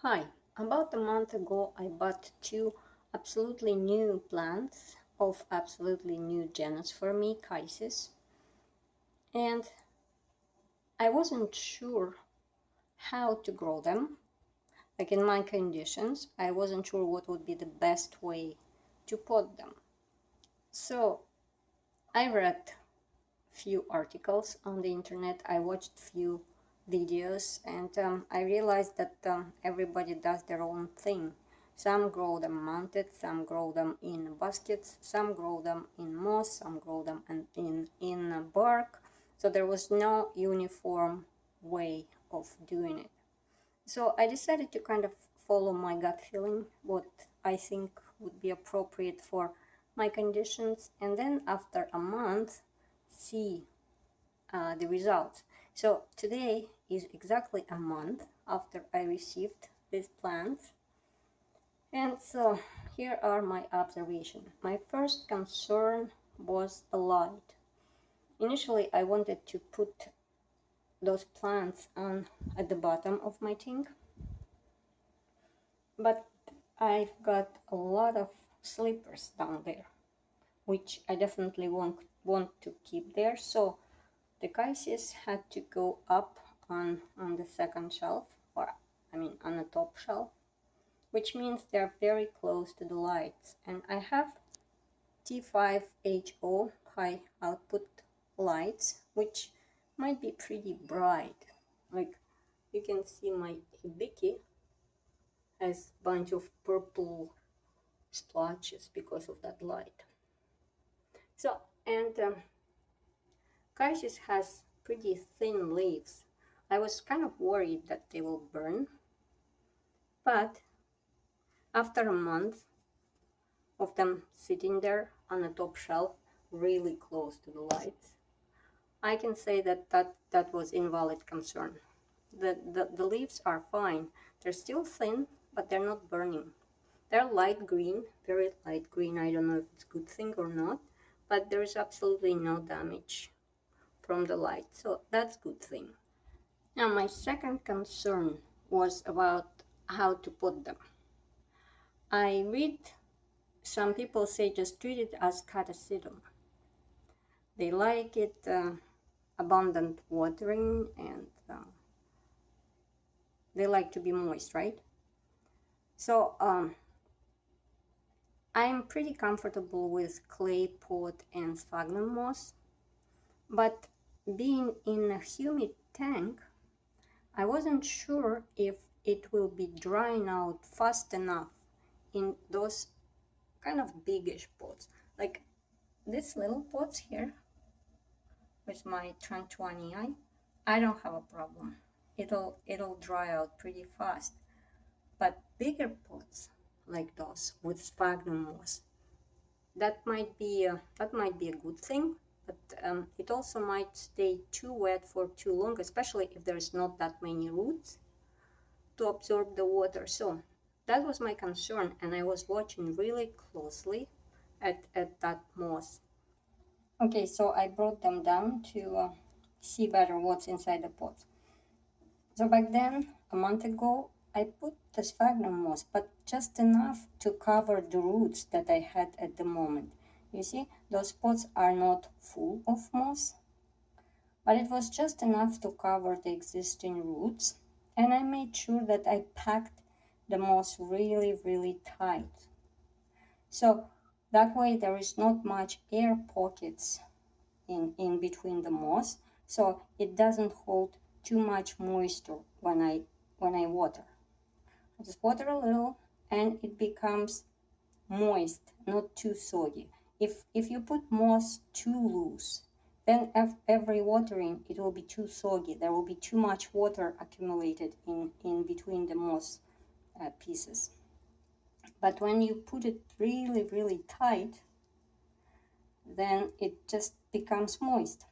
Hi, about a month ago I bought two absolutely new plants of absolutely new genus for me, Chysis, and I wasn't sure how to grow them. Like in my conditions, I wasn't sure what would be the best way to pot them. So I read few articles on the internet, I watched few videos, and I realized that everybody does their own thing. Some grow them mounted, some grow them in baskets, some grow them in moss, some grow them in bark. So there was no uniform way of doing it. So I decided to kind of follow my gut feeling, what I think would be appropriate for my conditions, and then after a month, see the results. So today is exactly a month after I received these plants. And so here are my observations. My first concern was the light. Initially, I wanted to put those plants on at the bottom of my tank, but I've got a lot of sleepers down there, which I definitely want to keep there. So the Chysis had to go up on the second shelf, or I mean on the top shelf, which means they're very close to the lights. And I have T5HO high output lights, which might be pretty bright. Like you can see my hibiki has a bunch of purple splotches because of that light. So, and Chysis has pretty thin leaves. I was kind of worried that they will burn, but after a month of them sitting there on the top shelf, really close to the lights, I can say that was invalid concern. The leaves are fine. They're still thin, but they're not burning. They're light green, very light green. I don't know if it's a good thing or not, but there is absolutely no damage from the light. So that's a good thing. Now, my second concern was about how to put them. I read some people say just treat it as catasetum. They like it abundant watering, and they like to be moist, right? So I'm pretty comfortable with clay pot and sphagnum moss, but being in a humid tank, I wasn't sure if it will be drying out fast enough in those kind of biggish pots. Like these little pots here with my Trantuanii, I don't have a problem. It'll dry out pretty fast. But bigger pots like those with sphagnum moss, that might be a good thing, but it also might stay too wet for too long, especially if there's not that many roots to absorb the water. So that was my concern, and I was watching really closely at that moss. Okay, so I brought them down to see better what's inside the pot. So back then, a month ago, I put the sphagnum moss, but just enough to cover the roots that I had at the moment. You see, those pots are not full of moss, but it was just enough to cover the existing roots, and I made sure that I packed the moss really, really tight. So that way there is not much air pockets in between the moss, so it doesn't hold too much moisture when I water. I just water a little and it becomes moist, not too soggy. If you put moss too loose, then every watering it will be too soggy. There will be too much water accumulated in between the moss pieces. But when you put it really, really tight, then it just becomes moist.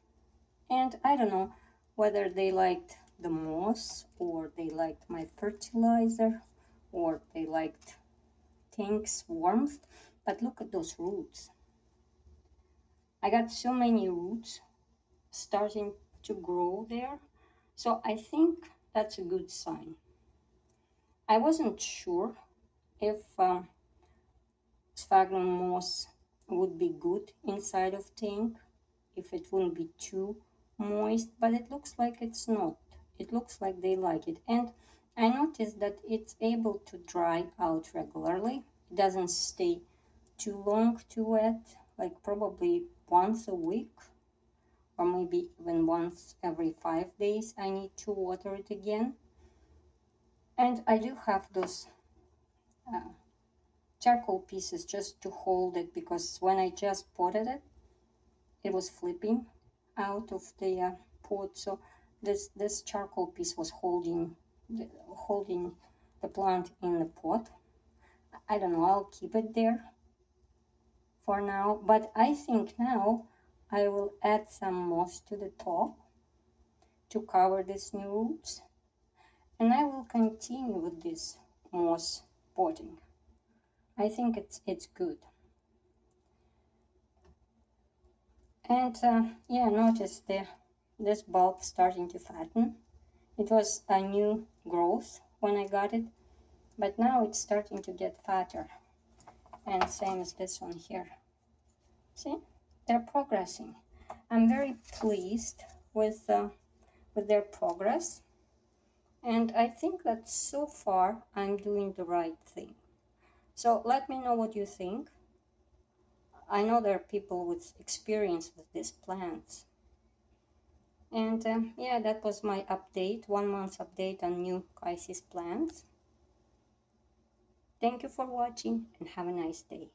And I don't know whether they liked the moss or they liked my fertilizer or they liked tank's warmth, but look at those roots. I got so many roots starting to grow there, so I think that's a good sign. I wasn't sure if sphagnum moss would be good inside of tank, if it wouldn't be too moist, but it looks like it's not. It looks like they like it. And I noticed that it's able to dry out regularly. It doesn't stay too long too wet, like probably once a week or maybe even once every 5 days I need to water it again. And I do have those charcoal pieces just to hold it, because when I just potted it, it was flipping out of the pot. So this charcoal piece was holding the plant in the pot. I don't know, I'll keep it there for now, but I think now I will add some moss to the top to cover these new roots, and I will continue with this moss potting. I think it's good. And yeah, notice this bulb starting to fatten. It was a new growth when I got it, but now it's starting to get fatter. And same as this one here. See, they're progressing. I'm very pleased with their progress, and I think that so far I'm doing the right thing. So let me know what you think. I know there are people with experience with these plants. And yeah, that was my update, 1 month update on new Chysis plants. Thank you for watching and have a nice day.